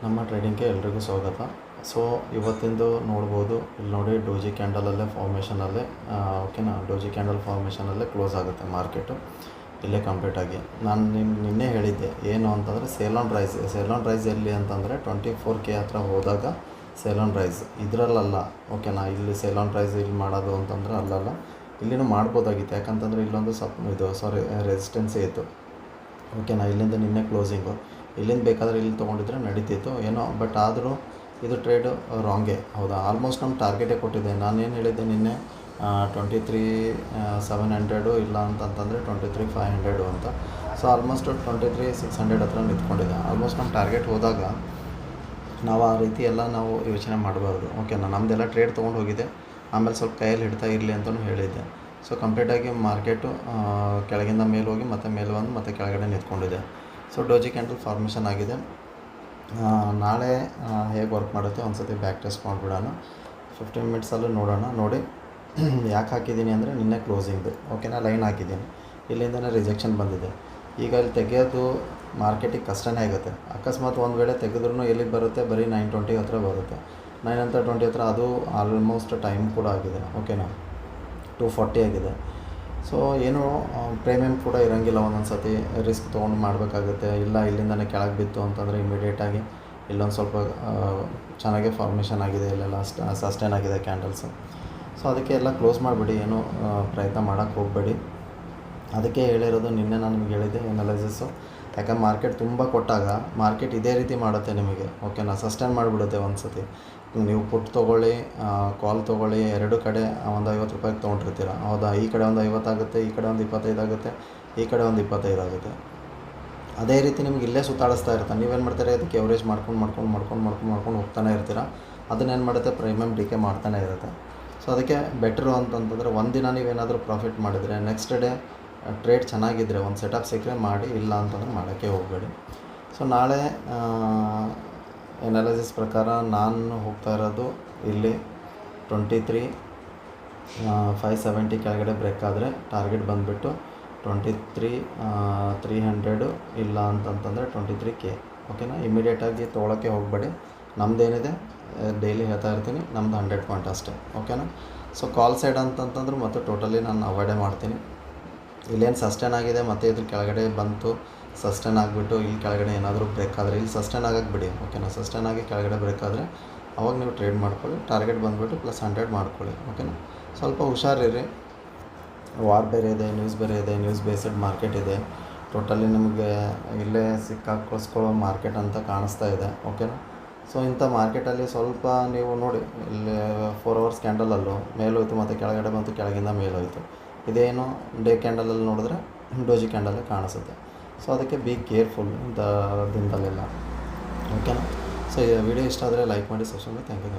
ನಮ್ಮ ಟ್ರೇಡಿಂಗ್ಗೆ ಎಲ್ರಿಗೂ ಸ್ವಾಗತ. ಸೊ ಇವತ್ತಿಂದು ನೋಡ್ಬೋದು, ಇಲ್ಲಿ ನೋಡಿ ಡೋಜಿ ಕ್ಯಾಂಡಲಲ್ಲೇ ಫಾರ್ಮೇಷನಲ್ಲೇ ಓಕೆನಾ, ಡೋಜಿ ಕ್ಯಾಂಡಲ್ ಫಾರ್ಮೇಷನಲ್ಲೇ ಕ್ಲೋಸ್ ಆಗುತ್ತೆ ಮಾರ್ಕೆಟು ಇಲ್ಲೇ ಕಂಪ್ಲೀಟಾಗಿ. ನಾನು ನಿನ್ನೆ ಹೇಳಿದ್ದೆ ಏನು ಅಂತಂದರೆ ಸೇಲ್ ಆನ್ ರೈಸ್ ಎಲ್ಲಿ ಅಂತಂದರೆ 24K ಹತ್ರ ಹೋದಾಗ ಸೇಲ್ ಆನ್ ರೈಸ್, ಇದರಲ್ಲ ಓಕೆನಾ. ಇಲ್ಲಿ ಸೇಲ್ ಆನ್ ರೈಸ್ ಇಲ್ಲಿ ಮಾಡೋದು ಅಂತಂದರೆ ಅಲ್ಲಲ್ಲ, ಇಲ್ಲಿನೂ ಮಾಡ್ಬೋದಾಗಿತ್ತು. ಯಾಕಂತಂದರೆ ಇಲ್ಲೊಂದು ರೆಸಿಸ್ಟೆನ್ಸೇ ಇತ್ತು ಓಕೆನಾ. ಇಲ್ಲಿಂದ ನಿನ್ನೆ ಕ್ಲೋಸಿಂಗು, ಇಲ್ಲಿಂದ ಬೇಕಾದರೆ ಇಲ್ಲಿ ತೊಗೊಂಡಿದ್ರೆ ನಡೀತಿತ್ತು ಏನೋ, ಬಟ್ ಆದರೂ ಇದು ಟ್ರೇಡು ರಾಂಗೇ ಹೌದಾ. ಆಲ್ಮೋಸ್ಟ್ ನಮ್ಮ ಟಾರ್ಗೆಟೇ ಕೊಟ್ಟಿದ್ದೆ. ನಾನೇನು ಹೇಳಿದ್ದೆ ನಿನ್ನೆ 23,700 ಇಲ್ಲ ಅಂತಂತಂದರೆ 23,500 ಅಂತ. ಸೊ ಆಲ್ಮೋಸ್ಟ್ 23,600 ಹತ್ರ ನಿಂತ್ಕೊಂಡಿದೆ. ಆಲ್ಮೋಸ್ಟ್ ನಮ್ಮ ಟಾರ್ಗೆಟ್ ಹೋದಾಗ ನಾವು ಆ ರೀತಿ ಎಲ್ಲ ನಾವು ಯೋಚನೆ ಮಾಡಬಾರ್ದು ಓಕೆನಾ. ನಮ್ಮದೆಲ್ಲ ಟ್ರೇಡ್ ತೊಗೊಂಡು ಹೋಗಿದೆ, ಆಮೇಲೆ ಸ್ವಲ್ಪ ಕೈಯಲ್ಲಿ ಹಿಡ್ತಾ ಇರಲಿ ಅಂತಲೂ ಹೇಳಿದ್ದೆ. ಸೊ ಕಂಪ್ಲೀಟಾಗಿ ಮಾರ್ಕೆಟು ಕೆಳಗಿಂದ ಮೇಲೆ ಹೋಗಿ ಮತ್ತೆ ಮೇಲೆ ಬಂದು ಮತ್ತೆ ಕೆಳಗಡೆ ನಿಂತ್ಕೊಂಡಿದೆ. ಸೊ ಡೋಜಿ ಕ್ಯಾಂಡಲ್ ಫಾರ್ಮೇಷನ್ ಆಗಿದೆ. ನಾಳೆ ಹೇಗೆ ವರ್ಕ್ ಮಾಡುತ್ತೆ ಒಂದು ಸತಿ ಬ್ಯಾಕ್ ಟೆಸ್ಟ್ ಮಾಡಿಬಿಡೋಣ. 15 ಮಿನಿಟ್ಸಲ್ಲೂ ನೋಡೋಣ. ನೋಡಿ ಯಾಕೆ ಹಾಕಿದ್ದೀನಿ ಅಂದರೆ ನಿನ್ನೆ ಕ್ಲೋಸಿಂಗ್ದು ಓಕೆನಾ, ಲೈನ್ ಹಾಕಿದ್ದೀನಿ, ಇಲ್ಲಿಂದನೇ ರಿಜೆಕ್ಷನ್ ಬಂದಿದೆ. ಈಗ ಇಲ್ಲಿ ತೆಗೆಯೋದು ಮಾರ್ಕೆಟಿಗೆ ಕಷ್ಟನೇ ಆಗುತ್ತೆ. ಅಕಸ್ಮಾತ್ ಒಂದು ವೇಳೆ ತೆಗೆದ್ರೂ ಎಲ್ಲಿಗೆ ಬರುತ್ತೆ, ಬರೀ 920 ಹತ್ರ ಬರುತ್ತೆ. 920 ಹತ್ರ ಅದು ಆಲ್ಮೋಸ್ಟ್ ಟೈಮ್ ಕೂಡ ಆಗಿದೆ ಓಕೆನಾ, 240 ಆಗಿದೆ. ಸೊ ಏನು ಪ್ರೀಮಿಯಮ್ ಕೂಡ ಇರೋಂಗಿಲ್ಲ. ಒಂದೊಂದು ಸತಿ ರಿಸ್ಕ್ ತೊಗೊಂಡು ಮಾಡಬೇಕಾಗುತ್ತೆ. ಇಲ್ಲ ಇಲ್ಲಿಂದನೇ ಕೆಳಗೆ ಬಿತ್ತು ಅಂತಂದರೆ ಇಮಿಡಿಯೇಟಾಗಿ ಇಲ್ಲೊಂದು ಸ್ವಲ್ಪ ಚೆನ್ನಾಗೇ ಫಾರ್ಮೇಷನ್ ಆಗಿದೆ, ಇಲ್ಲೆಲ್ಲ ಸಸ್ಟೈನ್ ಆಗಿದೆ ಕ್ಯಾಂಡಲ್ಸು. ಸೊ ಅದಕ್ಕೆ ಎಲ್ಲ ಕ್ಲೋಸ್ ಮಾಡಿಬಿಡಿ, ಏನು ಪ್ರಯತ್ನ ಮಾಡೋಕ್ಕೆ ಹೋಗಬೇಡಿ. ಅದಕ್ಕೆ ಹೇಳಿರೋದು, ನಿನ್ನೆ ನಾನು ನಿಮ್ಗೆ ಹೇಳಿದ್ದೆ ಅನಾಲಿಸಿಸು. ಯಾಕಂದ್ರೆ ಮಾರ್ಕೆಟ್ ತುಂಬ ಕೊಟ್ಟಾಗ ಮಾರ್ಕೆಟ್ ಇದೇ ರೀತಿ ಮಾಡುತ್ತೆ ನಿಮಗೆ ಓಕೆನಾ, ಸಸ್ಟೈನ್ ಮಾಡಿಬಿಡುತ್ತೆ. ಒಂದು ಸತಿ ನೀವು ಪುಟ್ ತೊಗೊಳ್ಳಿ, ಕಾಲ್ ತೊಗೊಳ್ಳಿ, ಎರಡು ಕಡೆ ಒಂದು 50 ರೂಪಾಯಿಗೆ ತೊಗೊಂಡಿರ್ತೀರ ಹೌದಾ. ಈ ಕಡೆ ಒಂದು 50 ಆಗುತ್ತೆ, ಈ ಕಡೆ ಒಂದು 25 ಆಗುತ್ತೆ, ಈ ಕಡೆ ಒಂದು 25 ಆಗುತ್ತೆ. ಅದೇ ರೀತಿ ನಿಮ್ಗೆ ಇಲ್ಲೇ ಸುತ್ತಾಡಿಸ್ತಾ ಇರ್ತಾನೆ. ನೀವೇನು ಮಾಡ್ತಾರೆ, ಅದಕ್ಕೆ ಎವರೇಜ್ ಮಾಡ್ಕೊಂಡು ಹೋಗ್ತಾನೆ ಇರ್ತೀರ. ಅದನ್ನೇನು ಮಾಡುತ್ತೆ, ಪ್ರೀಮಿಯಮ್ ಡಿಕೆ ಮಾಡ್ತಾನೆ ಇರುತ್ತೆ. ಸೊ ಅದಕ್ಕೆ ಬೆಟ್ರು ಅಂತಂತಂದರೆ ಒಂದಿನ ನೀವೇನಾದರೂ ಪ್ರಾಫಿಟ್ ಮಾಡಿದರೆ ನೆಕ್ಸ್ಟ್ ಡೇ ಟ್ರೇಡ್ ಚೆನ್ನಾಗಿದ್ದರೆ ಒಂದು ಸೆಟಪ್ ಸಿಕ್ಕರೆ ಮಾಡಿ, ಇಲ್ಲ ಅಂತಂದರೆ ಮಾಡೋಕ್ಕೆ ಹೋಗಬೇಡಿ. ಸೊ ನಾಳೆ ಎನಾಲಿಸಿಸ್ ಪ್ರಕಾರ ನಾನು ಹೋಗ್ತಾ ಇರೋದು ಇಲ್ಲಿ 23,570 ಕೆಳಗಡೆ ಬ್ರೇಕ್ ಆದರೆ ಟಾರ್ಗೆಟ್ ಬಂದುಬಿಟ್ಟು 23,300 ಇಲ್ಲ ಅಂತಂತಂದರೆ 23K ಓಕೆನಾ. ಇಮಿಡಿಯೇಟಾಗಿ ತೊಗೊಳಕ್ಕೆ ಹೋಗಬೇಡಿ. ನಮ್ಮದೇನಿದೆ ಡೈಲಿ ಹೇಳ್ತಾ ಇರ್ತೀನಿ, ನಮ್ಮದು 100 ಪಾಯಿಂಟ್ ಅಷ್ಟೇ ಓಕೆನಾ. ಸೊ ಕಾಲ್ ಸೈಡ್ ಅಂತಂತಂದ್ರೆ ಮತ್ತು ಟೋಟಲಿ ನಾನು ಅವಾಯ್ಡೇ ಮಾಡ್ತೀನಿ. ಇಲ್ಲೇನು ಸಸ್ಟೈನ್ ಆಗಿದೆ ಮತ್ತು ಇದ್ರ ಕೆಳಗಡೆ ಬಂತು, ಸಸ್ಟೈನ್ ಆಗಿಬಿಟ್ಟು ಇಲ್ಲಿ ಕೆಳಗಡೆ ಏನಾದರೂ ಬ್ರೇಕ್ ಆದರೆ ಇಲ್ಲಿ ಸಸ್ಟೈನ್ ಆಗಕ್ಕೆ ಬಿಡಿ ಓಕೆನಾ. ಸಸ್ಟೈನ್ ಆಗಿ ಕೆಳಗಡೆ ಬ್ರೇಕ್ ಆದರೆ ಅವಾಗ ನೀವು ಟ್ರೇಡ್ ಮಾಡ್ಕೊಳ್ಳಿ. ಟಾರ್ಗೆಟ್ ಬಂದುಬಿಟ್ಟು +100 ಮಾಡ್ಕೊಳ್ಳಿ ಓಕೆನಾ. ಸ್ವಲ್ಪ ಹುಷಾರಿರಿ, ವಾರ್ ಬೇರೆ ಇದೆ, ನ್ಯೂಸ್ ಬೇರೆ ಇದೆ, ನ್ಯೂಸ್ ಬೇಸ್ಡ್ ಮಾರ್ಕೆಟ್ ಇದೆ. ಟೋಟಲಿ ನಿಮಗೆ ಇಲ್ಲೇ ಸಿಕ್ಕಾಕ್ಕೊಳಿಸ್ಕೊಳ್ಳೋ ಮಾರ್ಕೆಟ್ ಅಂತ ಕಾಣಿಸ್ತಾ ಇದೆ ಓಕೆನಾ. ಸೊ ಇಂಥ ಮಾರ್ಕೆಟಲ್ಲಿ ಸ್ವಲ್ಪ ನೀವು ನೋಡಿ, ಇಲ್ಲಿ 4 ಅವರ್ಸ್ ಕ್ಯಾಂಡಲಲ್ಲೂ ಮೇಲೋಯ್ತು ಮತ್ತು ಕೆಳಗಡೆ ಬಂತು, ಕೆಳಗಿಂದ ಮೇಲೋಯ್ತು. ಇದೇನು ಡೇ ಕ್ಯಾಂಡಲಲ್ಲಿ ನೋಡಿದ್ರೆ ಡೋಜಿ ಕ್ಯಾಂಡಲ್ಲೇ ಕಾಣಿಸುತ್ತೆ. ಸೊ ಅದಕ್ಕೆ ಬಿ ಕೇರ್ಫುಲ್ ಇಂಥ ದಿನದಲ್ಲೆಲ್ಲ ಓಕೆನಾ. ಸೊ ಈ ವಿಡಿಯೋ ಇಷ್ಟ ಆದರೆ ಲೈಕ್ ಮಾಡಿ, ಸಬ್ಸ್ಕ್ರೈಬ್ ಮಾಡಿ. Thank you.